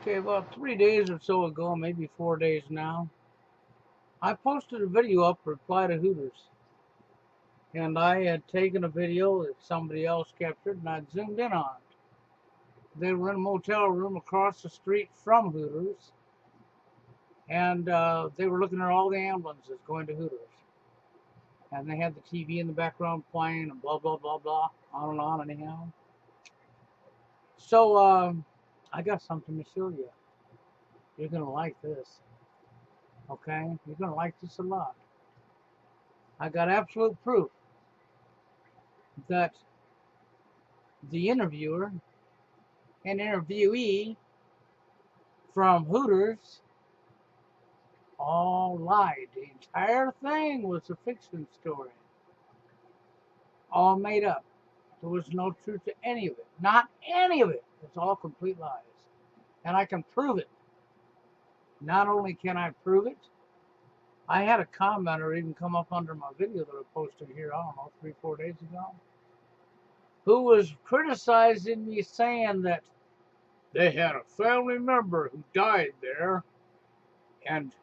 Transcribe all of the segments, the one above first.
Okay, about 3 days or so ago, maybe 4 days now, I posted a video up, Reply to Hooters. And I had taken a video that somebody else captured and I'd zoomed in on it. They were in a motel room across the street from Hooters. And they were looking at all the ambulances going to Hooters. And they had the TV in the background playing and blah, blah, blah, blah, on and on anyhow. So I got something to show you. You're going to like this. Okay? You're going to like this a lot. I got absolute proof that the interviewer and interviewee from Hooters all lied. The entire thing was a fiction story. All made up. There was no truth to any of it. Not any of it. It's all complete lies. And I can prove it. Not only can I prove it, I had a commenter even come up under my video that I posted here, I don't know, 3-4 days ago, who was criticizing me, saying that they had a family member who died there and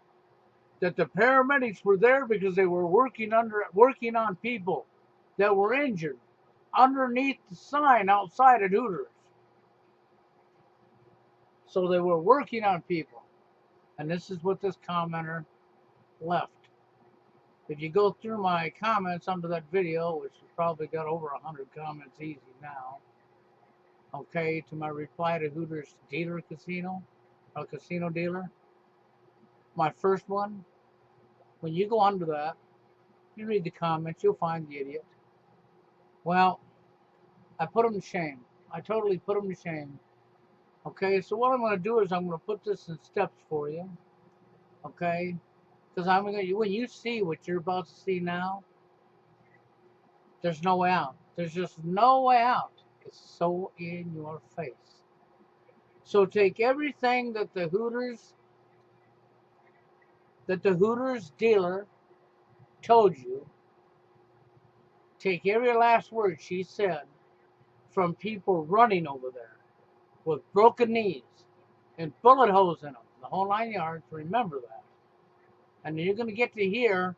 that the paramedics were there because they were working on people that were injured underneath the sign outside at Hooters. So they were working on people. And this is what this commenter left. If you go through my comments under that video, which has probably got over 100 comments easy now, okay, to my reply to Hooters dealer casino, a casino dealer, my first one, when you go under that, you read the comments, you'll find the idiot. Well, I put him to shame. I totally put him to shame. Okay, so what I'm going to do is I'm going to put this in steps for you. Okay, because I'm going to, when you see what you're about to see now, there's no way out. There's just no way out. It's so in your face. So take everything that the Hooters dealer told you. Take every last word she said from people running over there with broken knees and bullet holes in them, the whole 9 yards. Remember that. And you're going to get to hear,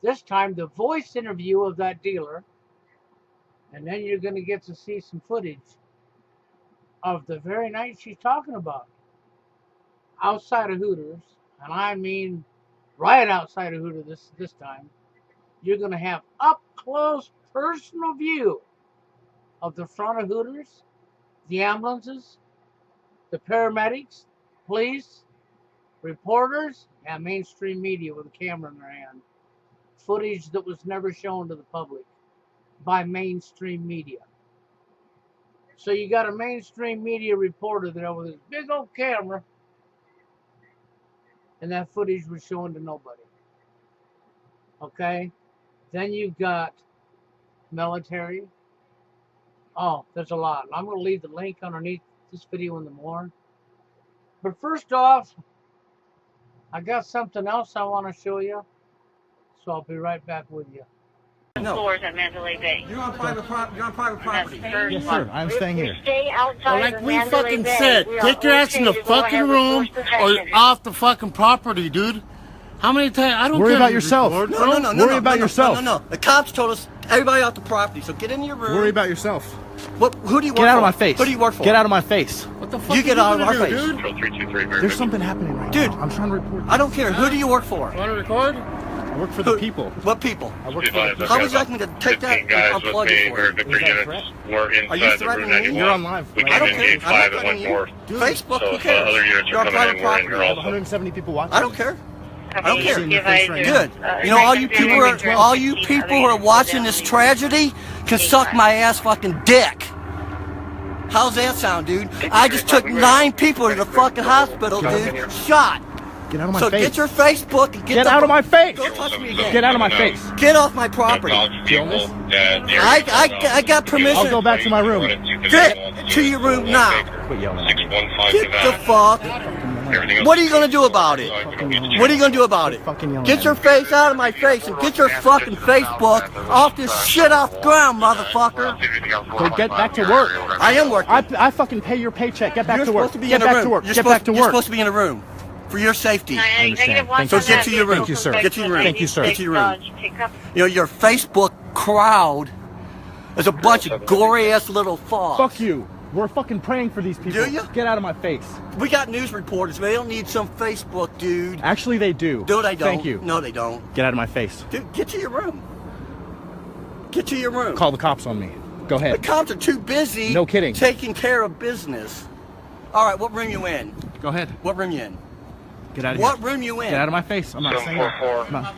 this time, the voice interview of that dealer. And then you're going to get to see some footage of the very night she's talking about. Outside of Hooters, and I mean right outside of Hooters this time, you're going to have up-close personal view of the front of Hooters, the ambulances, the paramedics, police, reporters, and mainstream media with a camera in their hand. Footage that was never shown to the public by mainstream media. So you got a mainstream media reporter there with his big old camera, and that footage was shown to nobody. Okay? Then you've got military. Oh, there's a lot. I'm going to leave the link underneath this video in the more. But first off, I got something else I want to show you. So I'll be right back with you. No. Floors at Mandalay Bay. You're on private property. Yes, sir. I'm staying here. Stay outside Well, like of we Mandalay fucking Bay. said, We are take your ass in the okay to go fucking ahead with room force or possession. off the fucking property, dude. How many times? I don't Worry care about if you yourself. record, No, bro. no, no, no. Worry about yourself. No. The cops told us everybody off the property, so get in your room. Worry about yourself. Who do you work for? Get out of my face. Who do you work for? Get out of my face. What the fuck You get are out of our gonna face. do, dude? Control 323, There's something happening right Dude. now. I'm trying to report. I don't care. Who do you work for? You want to record? I work for the people. What people? I work for the people. How would you like me to take that 15 guys and with unplug me, it for where you? Victor Is that a units threat? were Are you inside the Route threatening me? 91. You're on live. We I I came don't in care. gate I'm 5 not and went threatening you. north. Facebook, So who if cares? other units You're are on coming in, private we're in property. here I have also. 170 people watching. I don't care. I don't care. Seeing your face right now. Good. You know, all you people who are watching this tragedy can suck my ass fucking dick. How's that sound, dude? I just took 9 people to the fucking hospital, dude. Shot. Get out of my So face. get your Facebook and Get out of my face. Don't touch me again. Get out of my face. Get off my property. Illness? I got permission. I'll go back to my room. Get to your room now. Quit yelling at me. Get the fuck What are you gonna do about it? What are you gonna do about it? Get your face out of my face and get your fucking Facebook off this shit off the ground, motherfucker. So get back to work. I am working. I fucking pay your paycheck. Get back You're to work. supposed to be Get in a back room. to work. You're Get back to You're work. supposed to be in a room for your safety. I understand. Thank So get to your room. Thank you, sir. Get to your room. Thank you, sir. Get to your room. You know, your Facebook crowd is a bunch of gory-ass little fucks. Fuck you. We're fucking praying for these people. Do you? Get out of my face. We got news reporters, but they don't need some Facebook dude. Actually, they do. No, they don't. Thank you. No, they don't. Get out of my face. Dude, get to your room. Get to your room. Call the cops on me. Go The ahead. cops are too busy. No kidding. Taking care of business. All right, what room you in? Go ahead. What room you in? Get out of What here. room you in? Get out of my face. I'm not saying that. I'm not-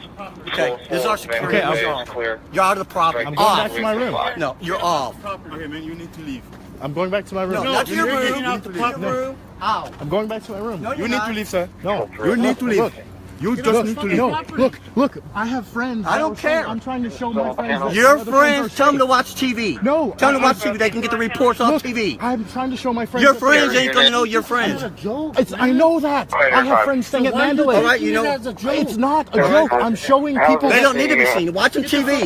Okay, this is our security. Okay, You're off. You're out of the property. I'm going Off. back to my room. No, you're off. Okay, man, you need to leave. I'm going back to my room. No, not to your you're room. getting out the Your property. room. Out. I'm going back to my room. No, You you're need not. to leave, sir. No. You need to leave. Look. You just Look, need to leave. no, look, I have friends. I don't care. I'm trying to show my friends. that Your other friends are tell them to safe. watch TV. No, Tell them to I- watch TV. They can get the reports on Look, TV. I'm trying to show my friends. Your that friends they're- ain't gonna know your friends. I know that. I have friends staying at Mandalay. All right, you know. It's not a joke. I'm showing people. They don't need to be seen. Watch on TV.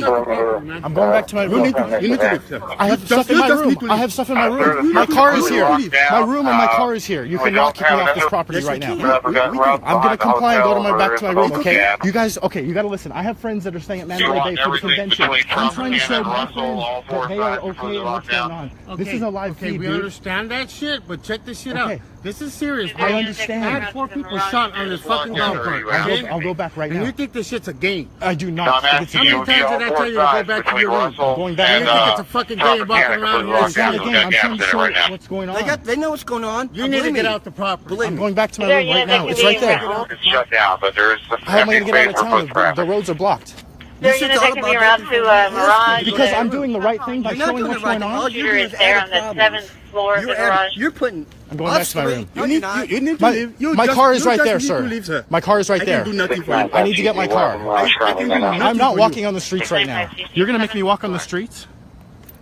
I'm going back to my room. You need to leave, sir. I have stuff in my room. I have stuff in my room. My car is here. My room and my car is here. You cannot kick me off this property right now. I'm gonna comply and go to back to my room. Okay, you guys. Okay, you gotta listen. I have friends that are staying at Mandalay Bay for the convention. I'm trying to show my friends that they are okay and what's going on. This is a live Okay, feed, we dude. understand that shit, but check this shit out. Okay. This is serious. I I understand. had 4 people shot on this fucking golf cart. I'll go back right And you now. think this shit's a game? I do not. think it's a How many game. times did I tell you to go back to your room? Going back. You think it's a fucking game walking around here? It's not a game. I'm trying to show what's going on. They know what's going on. You need to get out the property. Believe I'm me. going back to my room right now. It's right there. It's shut down, but there is the How am I going to get out of town? The roads are blocked. They're should going to talk take me about around that to before you Mirage. ask me. Because I'm doing the right thing by You're not showing doing what's the right going thing. All on. you're Shooter doing is is there adding on the problems. 7th floor of the garage. You're putting. I'm going back us to my three- room. No, you're not. You need to My, leave. my car is You right just there, need sir. to leave, sir. My car is right I there. can do nothing for you. I need to get my car. I can do nothing I'm not for walking you. on the streets right now. You're going to make me walk on the streets?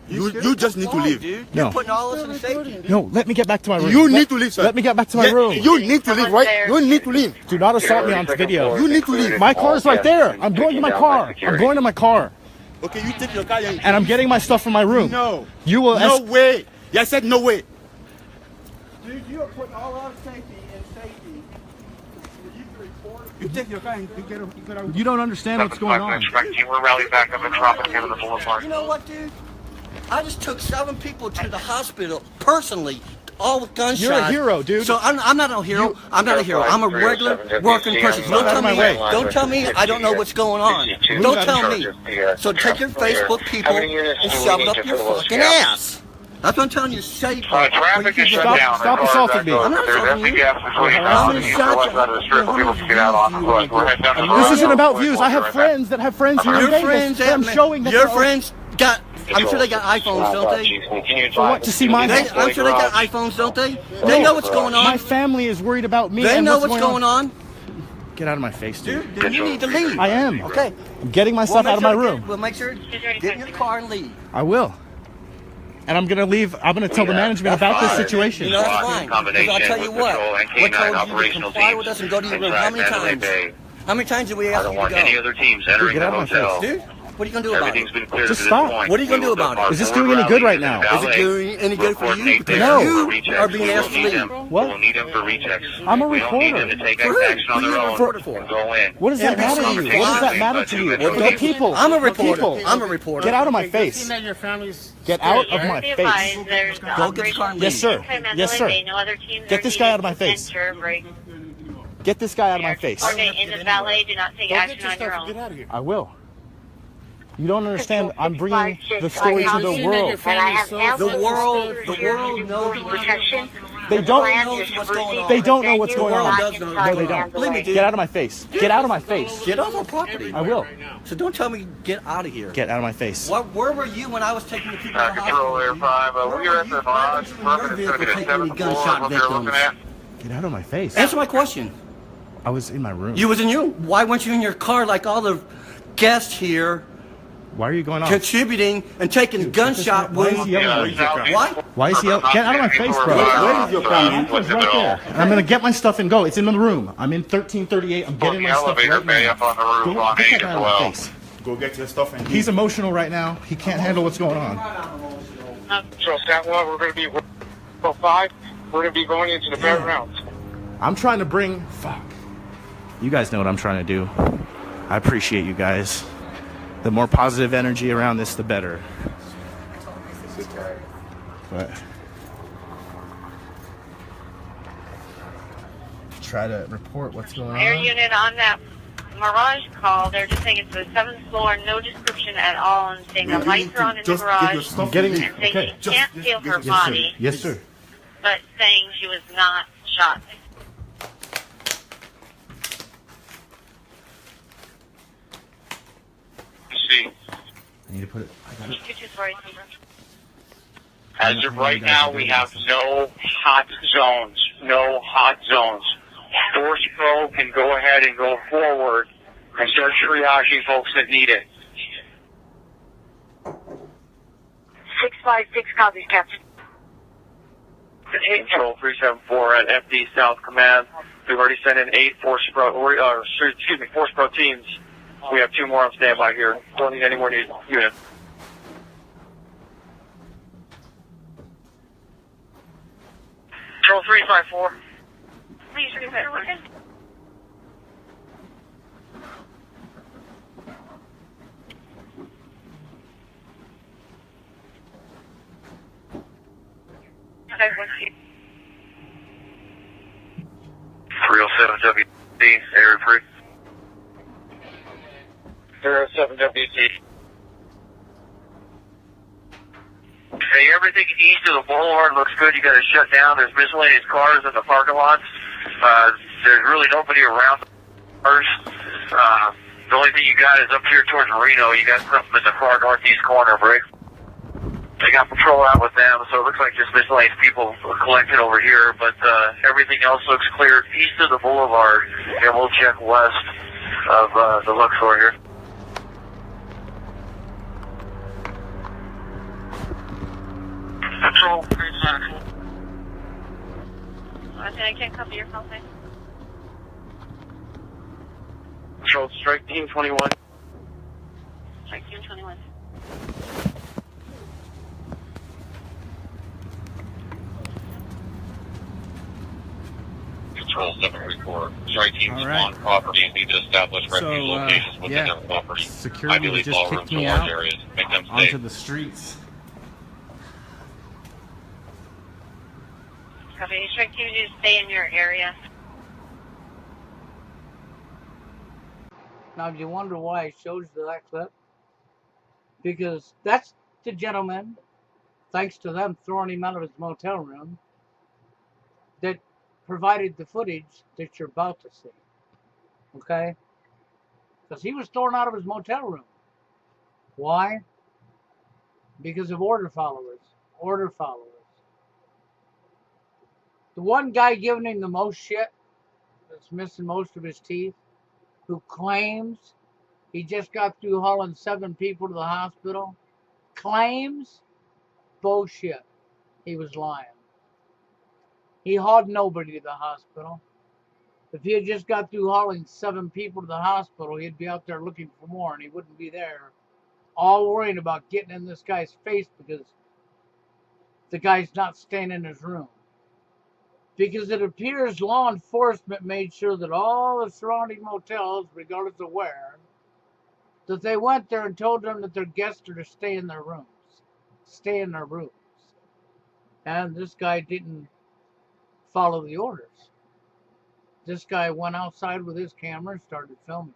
You just need to leave. Dude. No. You're putting all this in safety. No, let me get back to my room. You need to leave, sir. Let me get back to my Yeah, room. You need to leave, right? You need to leave. Do not assault me on video. You need to leave. My car is right there. I'm going to my car. I'm going to my car. Okay, you take your car And I'm getting my stuff from my room. No. You will. No way. Yeah, I said no way. Dude, you are putting all our safety in safety. You take your car and you get out. You don't understand what's going on. We're rallying back up in Tropicana Boulevard. You know what, dude? I just took 7 people to the hospital personally, all with gunshots. You're a hero, dude. So I'm not a hero. I'm not a hero. I'm a regular working person. So Get out of my way. Don't tell me I don't know what's going on. Don't tell me. So take your Facebook people and shove it up your fucking ass. That's what I'm telling you. Safe. Traffic is shut down. Stop assaulting me. I'm not There's assaulting empty you. gas between How now many and the west side of the strip for people to get out on the foot. We're heading down to the This road. isn't about views. I have friends that have friends here in Your Vegas. friends, that I'm showing that your they're- friends got. I'm sure they got iPhones, don't they? For what? To see my I'm sure they got iPhones, don't they? They know what's going My on. family is worried about me. They and know what's going on. Get out of my face, dude. Dude, then you need to leave. I am. Okay. I'm getting my stuff out of my room. We'll make sure get in your car and leave. I will. And I'm gonna leave. I'm gonna tell the management about this situation. You know, that's fine. Because I'll tell you what told you to comply with us and go to your room? How many times? How many times did we I ask don't you want to any go? other teams entering Get the out of my hotel. face. Dude, what are you going to do about Everything's it? been cleared Just to this stop. point. What are you gonna do about it? Is this doing any good right now? Is it doing any good for you? Because No. you are being asked to leave. What? We'll need them for rechecks. I'm a We don't need them reporter. to take For who? action on Who their are you a own. reporter for? Go in. What does that matter to you? What does that matter to you? The people. I'm a The reporter. people. I'm a reporter. Get out of my Seeing face. that your family's Get out of my Be face. advised, there's Go get the car and leave. Yes, sir. Okay, Mandalay Yes, sir. Bay, no other teams Get are this guy out of my needed to face. enter break. Get this guy out of my face. Coordinate in the valet. Do not take Go get action your on your stuff and own. get out of here. I will. You don't understand. I'm bringing the story to the world. And I have ample The world security knows protection. They The don't plan know is what's to going proceed on. They to don't know the what's venue going on. locked No, they inside don't. the Mandalay. Believe me, dude. Get out of my face. Get out of my face. Get off our property. I will. So don't tell me get out of here. Get out of my face. Where were you when I was taking the people to the Control Air hospital? 5. We are at the Mirage. It's going to be the 7th floor. What you're looking at. Get out of my face. Answer my question. I was in my room. You was in your. Why weren't you in your car like all the guests here Why are you going off? contributing and taking gunshot Why is wounds. he yelling at me? What? Why is he yelling? Get out of my face, bro. Where is your car? It's right there. And I'm gonna get my stuff and go. It's in the room. I'm in 1338. I'm getting my stuff right now. Up on the roof Go, on get 8 that as out of well. my face. Go get your stuff and He's emotional right now. He can't handle what's going on. So, Statwell, we're going to be 5. We're going to be going into the backgrounds. I'm trying to bring. Fuck. You guys know what I'm trying to do. I appreciate you guys. The more positive energy around this, the better. But try to report what's going Air on. unit on that Mirage call, they're just saying it's the 7th floor, no description at all, and saying the lights are on in the just get your garage, stuff I'm getting and it. and saying Okay. she can't feel her Yes, sir. body, Yes, sir. but saying she was not shot. See, I need to put it. I got it. 2243. as of right now, we have no hot zones. No hot zones. Force Pro can go ahead and go forward and start triaging folks that need it. 656 copies, Captain. Control 374 at FD South Command. We've already sent in 8 Force Pro teams. We have 2 more on standby here. Don't need any more units. Control 354. Please repeat working. Okay, what's you? 307 WC, area free. 07 WC. Hey, everything east of the boulevard looks good. You got it shut down. There's miscellaneous cars in the parking lots. There's really nobody around the cars. The only thing you got is up here towards Reno. You got something in the far northeast corner, Brick. They got patrol out with them, so it looks like just miscellaneous people collected over here, but everything else looks clear east of the boulevard, and we'll check west of the Luxor here. Patrol, please, I can't copy your phone, thanks. Patrol, strike team 21. Strike team 21. Control 734. Strike teams All right. on property and need to establish refuge So, locations within yeah. their property. Security Ideally, just ballrooms kicked or me large out areas. Make them onto safe. the streets. Copy. Strike team, you just stay in your area. Now, do you wonder why I showed you that clip? Because that's the gentleman, thanks to them throwing him out of his motel room, that provided the footage that you're about to see. Okay? Because he was thrown out of his motel room. Why? Because of order followers. Order followers. The one guy giving him the most shit, that's missing most of his teeth, who claims he just got through hauling 7 people to the hospital, claims bullshit. He was lying. He hauled nobody to the hospital. If he had just got through hauling 7 people to the hospital, he'd be out there looking for more, and he wouldn't be there, all worrying about getting in this guy's face because the guy's not staying in his room. Because it appears law enforcement made sure that all the surrounding motels, regardless of where, that they went there and told them that their guests are to stay in their rooms. Stay in their rooms. And this guy didn't follow the orders. This guy went outside with his camera and started filming.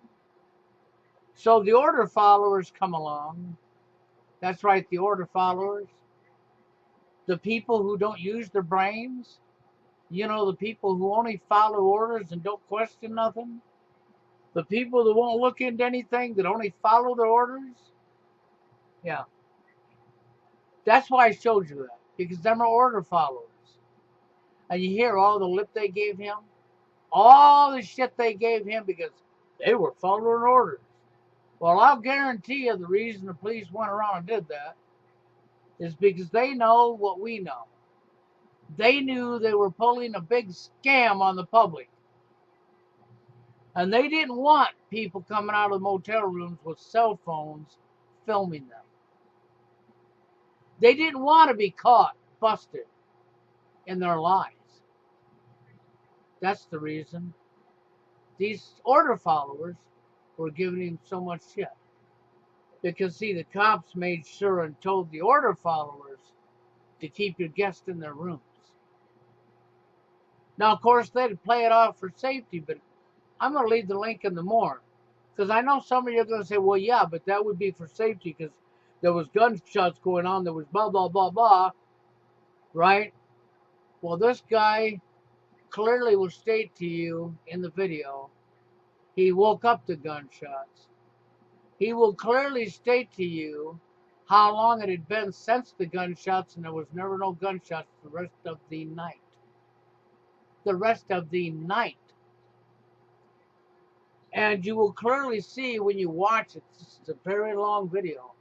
So the order followers come along. That's right, the order followers. The people who don't use their brains. You know, the people who only follow orders and don't question nothing. The people that won't look into anything, that only follow their orders. Yeah. That's why I showed you that. Because them are order followers. And you hear all the lip they gave him. All the shit they gave him because they were following orders. Well, I'll guarantee you the reason the police went around and did that is because they know what we know. They knew they were pulling a big scam on the public. And they didn't want people coming out of the motel rooms with cell phones filming them. They didn't want to be caught, busted in their lies. That's the reason. These order followers were giving him so much shit. Because, see, the cops made sure and told the order followers to keep your guests in their rooms. Now, of course, they'd play it off for safety, but I'm going to leave the link in the more. Because I know some of you are going to say, well, yeah, but that would be for safety because there was gunshots going on. There was blah, blah, blah, blah. Right? Well, this guy clearly will state to you in the video, he woke up to gunshots. He will clearly state to you how long it had been since the gunshots, and there was never no gunshots the rest of the night. The rest of the night. And you will clearly see when you watch it, this is a very long video,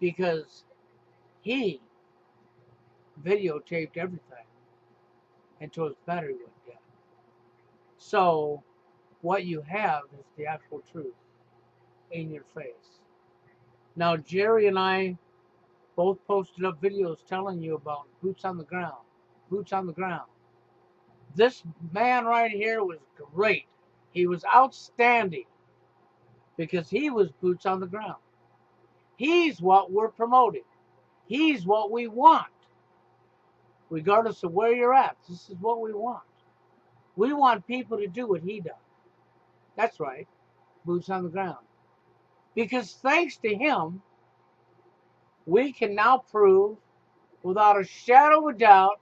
because he videotaped everything until his battery went dead. So what you have is the actual truth in your face. Now, Jerry and I both posted up videos telling you about boots on the ground. Boots on the ground. This man right here was great. He was outstanding because he was boots on the ground. He's what we're promoting. He's what we want. Regardless of where you're at, this is what we want. We want people to do what he does. That's right, boots on the ground. Because thanks to him, we can now prove without a shadow of a doubt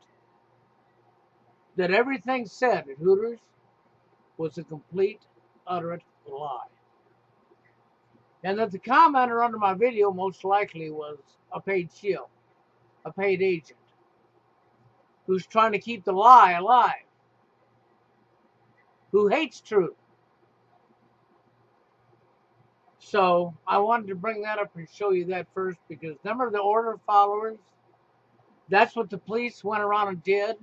that everything said at Hooters was a complete, utter lie. And that the commenter under my video most likely was a paid shield, a paid agent, who's trying to keep the lie alive, who hates truth. So I wanted to bring that up and show you that first, because remember the order followers? That's what the police went around and did.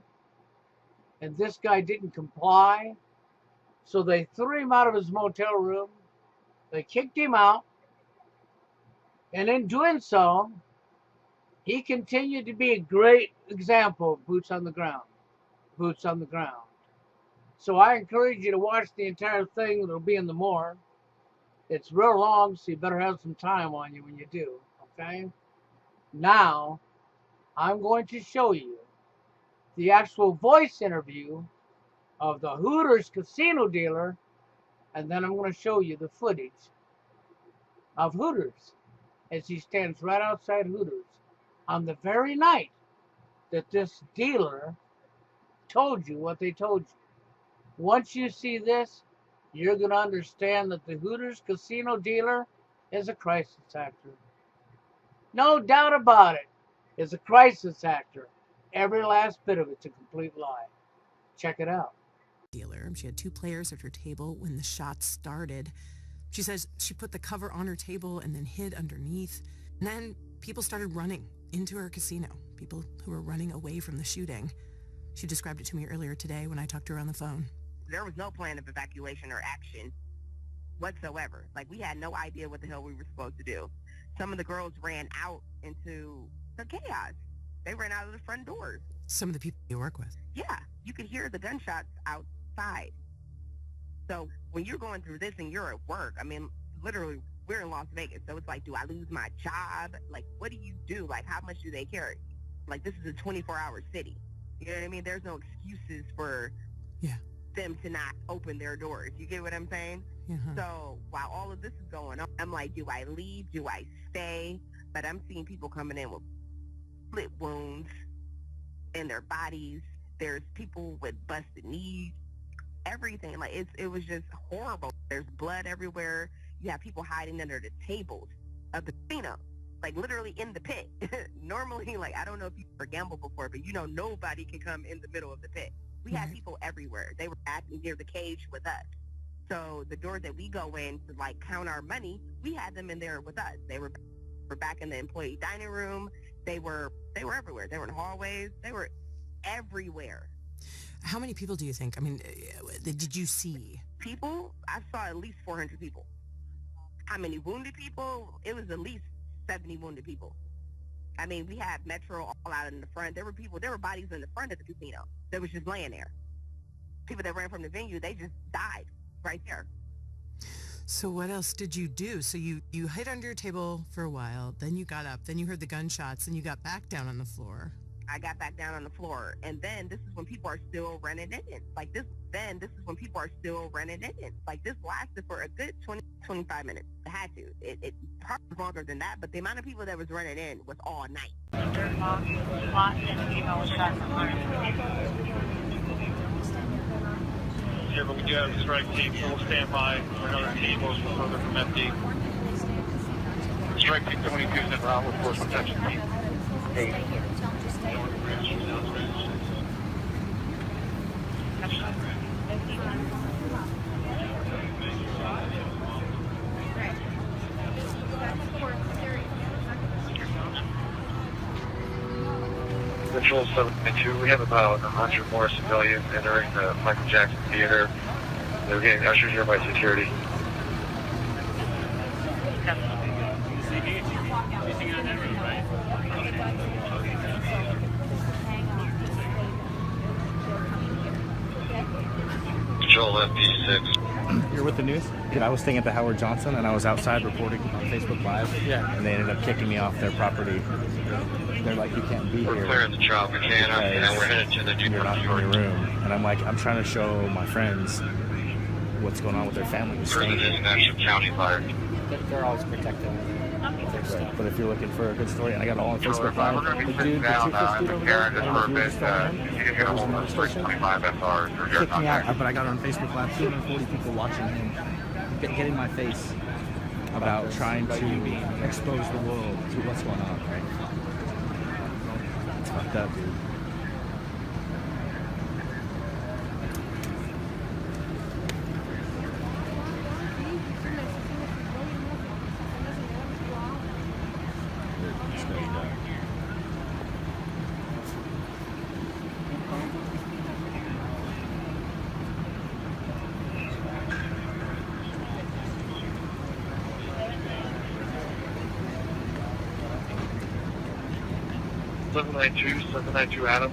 And this guy didn't comply. So they threw him out of his motel room. They kicked him out. And in doing so, he continued to be a great example of boots on the ground. Boots on the ground. So I encourage you to watch the entire thing. It'll be in the more. It's real long, so you better have some time on you when you do, okay? Now, I'm going to show you the actual voice interview of the Hooters casino dealer, and then I'm going to show you the footage of Hooters as he stands right outside Hooters on the very night that this dealer told you what they told you. Once you see this, you're going to understand that the Hooters casino dealer is a crisis actor. No doubt about it. Is a crisis actor. Every last bit of it's a complete lie. Check it out. Dealer. She had 2 players at her table when the shots started. She says she put the cover on her table and then hid underneath. And then people started running into her casino. People who were running away from the shooting. She described it to me earlier today when I talked to her on the phone. There was no plan of evacuation or action whatsoever. Like, we had no idea what the hell we were supposed to do. Some of the girls ran out into the chaos. They ran out of the front doors. Some of the people you work with. Yeah, you could hear the gunshots outside. So when you're going through this and you're at work, I mean, literally, we're in Las Vegas. So it's like, do I lose my job? Like, what do you do? Like, how much do they carry? Like, this is a 24-hour city. You know what I mean? There's no excuses for them to not open their doors. You get what I'm saying? So while all of this is going on, I'm like, do I leave? Do I stay? But I'm seeing people coming in with split wounds in their bodies. There's people with busted knees, everything. Like, it was just horrible. There's blood everywhere. You have people hiding under the tables of the casino, like literally in the pit. Normally, like, I don't know if you've ever gambled before, but you know nobody can come in the middle of the pit. We had people everywhere. They were acting near the cage with us. So the doors that we go in to like count our money, we had them in there with us. They were back in the employee dining room. They were everywhere. They were in hallways. They were everywhere. How many people do you think? I mean, did you see? People? I saw at least 400 people. How many wounded people? It was at least 70 wounded people. I mean, we had Metro all out in the front. There were bodies in the front of the casino that was just laying there. People that ran from the venue, they just died right there. So what else did you do? So you hid under your table for a while, then you got up, then you heard the gunshots, and you got back down on the floor. I got back down on the floor, and then this is when people are still running in. Like this is when people are still running in. Like this lasted for a good 20, 25 minutes. It had to. It probably was longer than that, but the amount of people that was running in was all night. Yeah, but we do have a strike team, so we'll stand by for another team or further from empty. Strike team 22 is in route with force protection team. Control 792, we have about 100 more civilians entering the Michael Jackson Theater. They're getting ushered here by security. Control FD6. You're with the news? Dude, I was staying at the Howard Johnson and I was outside reporting on Facebook Live. Yeah. And they ended up kicking me off their property. They're like, you can't be here. We're clearing the Tropicana and we're headed to the you're not in your room. And I'm like, I'm trying to show my friends what's going on with their family. For the National County Fire. They're always protected. But if you're looking for a good story, and I got it all on Facebook Live. We're going to be sitting down in the Karen just for a bit. You can get a hold of us 25 SR. Kicked me out, but I got it on Facebook Live. 240 people watching him, getting my face about trying to expose the world to what's going on, right? It's fucked up, dude. Seven nine two Adam.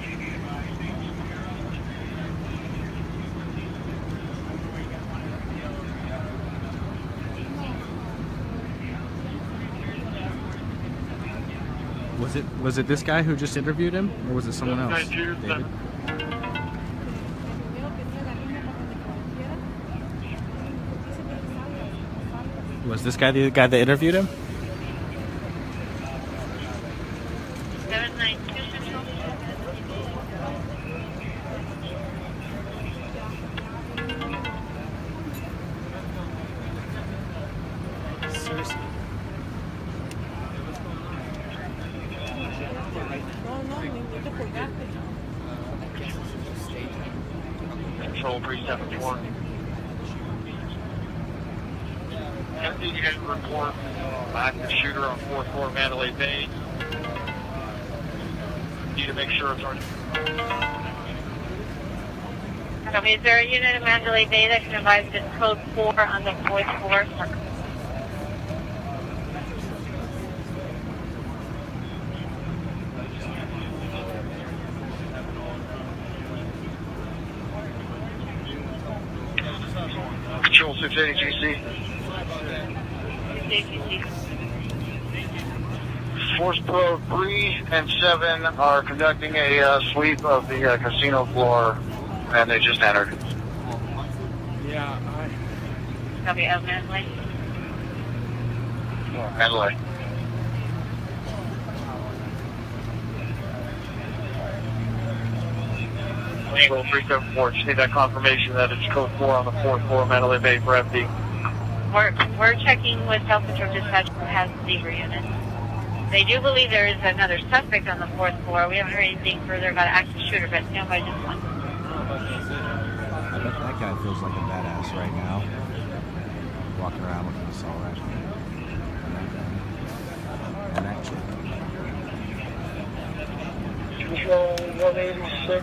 Was it this guy who just interviewed him, or was it someone else? David? Was this guy the guy that interviewed him? Control 371. Empty unit report. Active shooter on 4th floor Mandalay Bay. Need to make sure it's on. Is there a unit in Mandalay Bay that can advise this code 4 on the 4th floor? Control 680 GC. Force Pro 3 and 7 are conducting a sweep of the casino floor, and they just entered. Yeah, Copy of Mandalay. Mandalay. Control 374, just need that confirmation that it's code 4 on the 4th floor, Mandalay Bay for FD. We're checking with South Central Dispatch who has the Zebra unit. They do believe there is another suspect on the 4th floor. We haven't heard anything further about an active shooter, but stand by just one. That guy feels like a badass right now. Walking around with an assault rifle. And that chick. Control 186.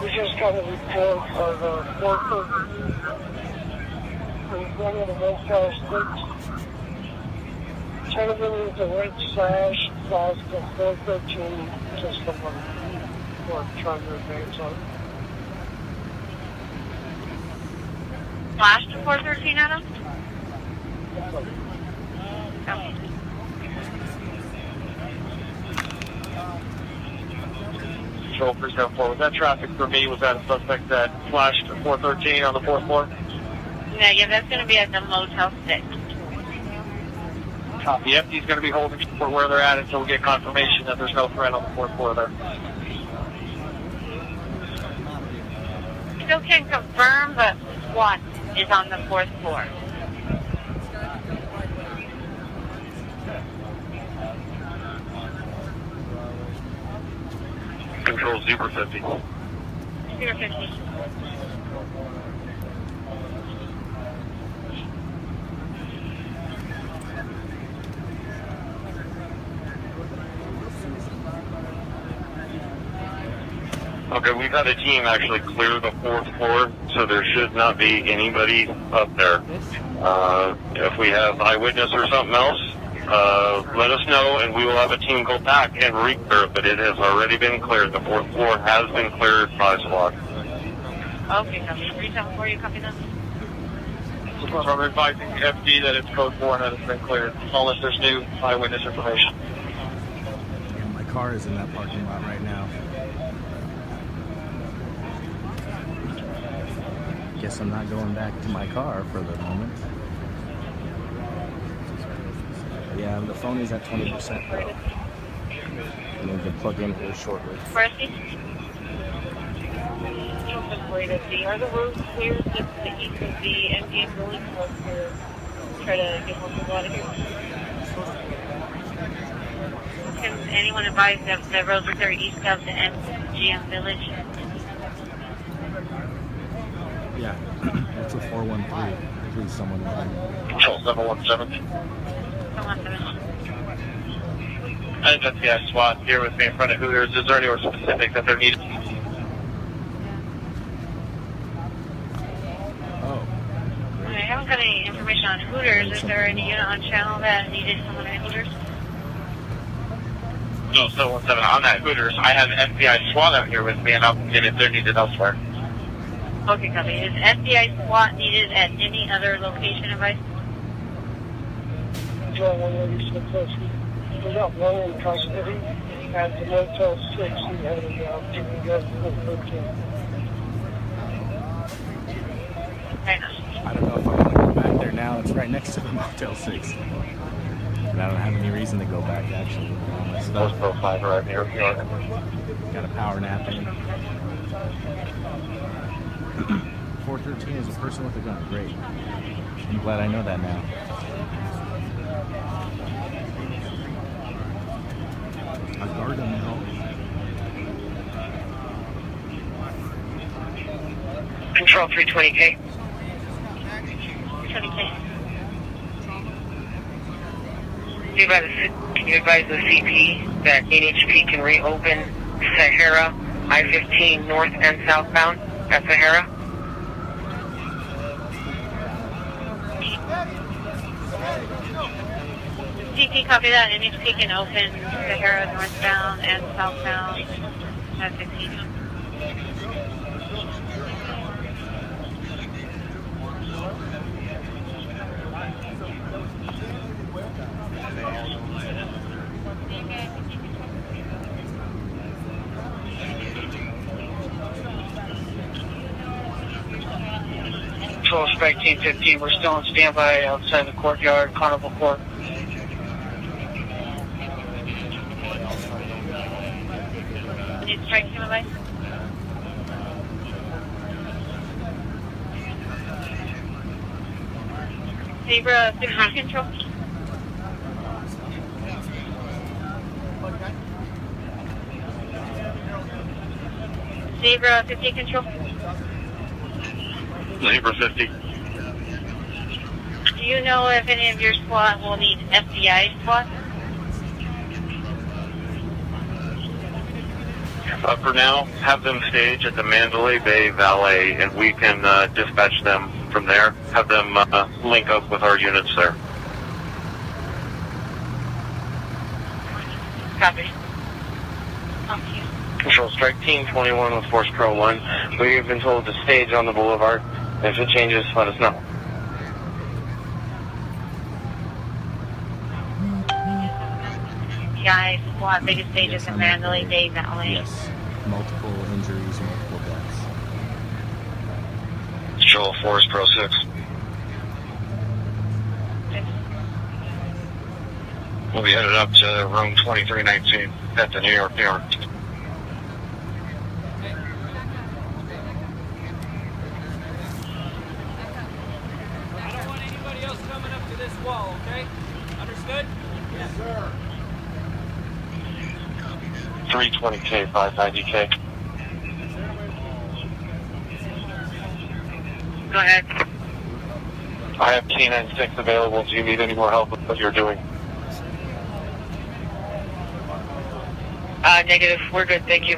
We just got a report of a 413. One of the motel sticks. 10 of them with a red sash, caused the 413 just someone trying to advance on it. Flashed the 413 at him? Okay. Control 374. Was that traffic for me? Was that a suspect that flashed 413 on the 4th floor? Yeah, that's going to be at the Motel 6. Copy. Yep, he's going to be holding for where they're at until we get confirmation that there's no threat on the 4th floor there. Still can't confirm, but SWAT is on the 4th floor. Control 050. 050. Okay, we've had a team actually clear the 4th floor, so there should not be anybody up there. If we have eyewitness or something else, let us know, and we will have a team go back and re-clear it, but it has already been cleared. The 4th floor has been cleared by SWAT. Okay, copy. 374, you copy that? I'm advising FD that it's code 4 and that it's been cleared, unless there's new eyewitness information. And my car is in that parking lot right now. Guess I'm not going back to my car for the moment. Yeah, the phone is at 20% though. I'm going to plug in here shortly. Mercy? Are the roads clear just to the east of the MGM building for us to try to get more people out of here? Can anyone advise that the roads are clear east of the MGM village? Yeah, that's a 413. Please, someone. Control 717. 717. I just got SWAT here with me in front of Hooters. Is there anywhere specific that they're needed? I haven't got any information on Hooters. Is there any unit on channel that needed someone at Hooters? No, 717. On that Hooters, I have FBI SWAT out here with me, and I'll get if they're needed elsewhere. Okay, copy. Is FBI SWAT needed at any other location, advice? Control 186. We got one in custody at the Motel 6. He headed out to the Government 13. I don't know if I'm going to go back there now. It's right next to the Motel 6. And I don't have any reason to go back, actually. Those profiles right here. Got a power nap in. 413 is a person with a gun. Great. I'm glad I know that now. A guard on the help. Control 320K. 20K. Can you advise the CP that NHP can reopen Sahara, I-15 north and southbound at Sahara? CP, copy that. NHP can open Sahara northbound and southbound at 15. Control Spec Team 15, we're still on standby outside the courtyard, Carnival Court. Need strike team advice? Zebra 16 control. Zebra 50 control. Zebra 50. Do you know if any of your SWAT will need FBI SWAT? For now, have them stage at the Mandalay Bay Valet, and we can dispatch them from there. Have them link up with our units there. Copy. Control Strike Team 21 with Force Pro 1. We've been told to stage on the boulevard. If it changes, let us know. FBI SWAT, biggest stages in Mandalay Bay Valley. Yes. Multiple injuries, multiple deaths. Control Force Pro 6. We'll be headed up to room 2319 at the New York. I don't want anybody else coming up to this wall, okay? Understood? Yes, sir. 320K, 590K. Go ahead. I have K-9 6 available. Do you need any more help with what you're doing? Negative. We're good, thank you.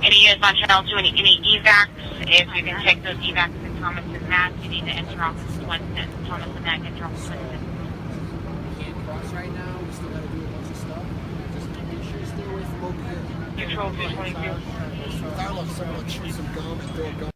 Any units on channel 2, any evacs? If you can take those evacs to Thomas and Matt, you need to enter office Winston. Thomas and Matt, enter office Winston. We can't cross right now. We still got to do a bunch of stuff. Just make sure you stay away from over here. Control 222. Carlos, someone chew some gum and throw a gum.